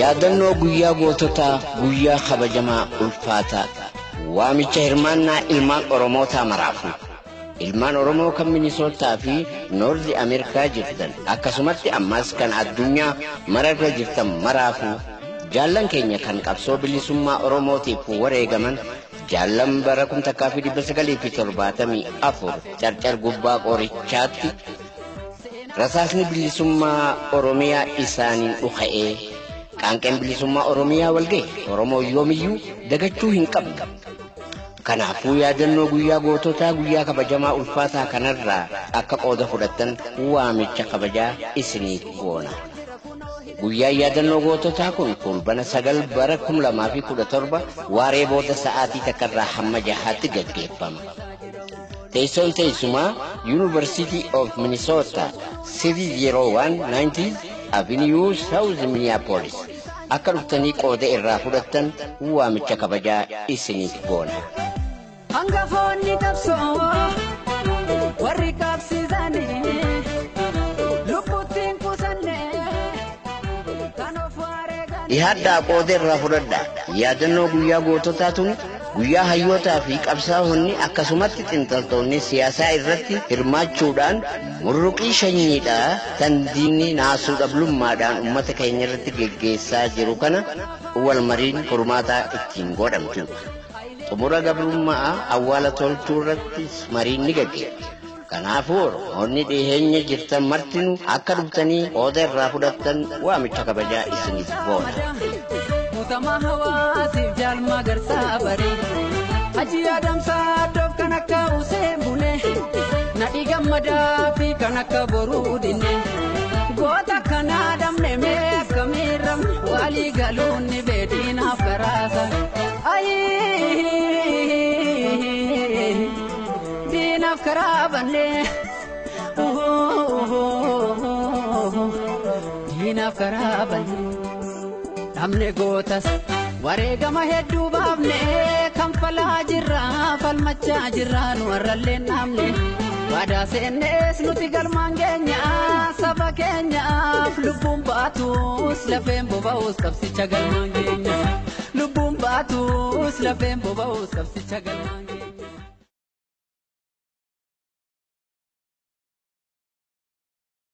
yaadannoo guyyaa goototaa guyyaa kabajamaa ulfaataa waamicha hirmaannaa ilmaan Oromootaa maraafu ilmaan Oromoo kan Minisootaa fi Noorzi Ameerikaa jirtan akkasumatti ammas kan addunyaa mararra jirtan maraafu jaallan keenya kan qabsoo bilisummaa Oromootiif wareegaman jaallan bara 1974 carcar gubbaa qorichaatti rasaasni bilisummaa Oromiyaa isaaniin dhuka'ee qaanqeen bilisummaa Oromiyaa walga'e Oromoo yoomiyyuu dagachuu hin qabnu. Kanaafuu yaadannoo guyyaa goototaa guyyaa kabajamaa ulfaataa kanarraa akka qooda fudhattan waamicha kabajaa isiniif goona. Guyyaan yaadannoo goototaa kun fulbana 9 bara 2017 waaree booda sa'aatii takkarraa hamma 6tti gaggeeffama. Teessoon teessumaa University of Minnesota 301 Avenue South Minneapolis. Akka dhuftanii qooda irraa fudhattan waamicha kabajaa isiniif goona. Hangafoonni qabsoo warri qabsiisanii lubbuttiin qusannee kan of wareegan. Dhihaadhaa qooda irraa fudhadhaa. Yaadannoo guyyaa goototaa tun guyyaa hayyootaa fi qabsaa'onni akkasumatti xiinxaltoonni siyaasaa irratti hirmaachuudhaan murruqii shanyiidhaa tan diinni naasuu dhablummaadhaan uummata keenya irratti geggeessaa jiru kana wal mariin furmaataa ittiin godhamtu. Xumura gabrummaa awwaala tolchuu irratti mariin ni gaggeeffa. Kanaafuu Oromoonni dhiheenya jirtan martinuu akka dhuftanii qooda irraa fudhattan waamicha kabajaa isiniif goona. Mutama hawaasiif jaalma garsaa baree Haji Adamsaa doof kan akka Useen Bulee nadhii gammadaa fi kan akka boruu dinne goota kanaa damne mee akkamiirra walii galuun ni beediinaaf garaasa diinaaf karaa bannee diinaaf karaa bannee. Namne gootas wareegama hedduu baafne kan falaa jirra falmachaa jirra nu warrallee namne waadaa seennees nuti galmaan keenya saba keenyaaf lubbuun baatus lafeen boba'us qabsicha galmaan keenya lubbuun baatus lafeen boba'us qabsicha galmaan keenya.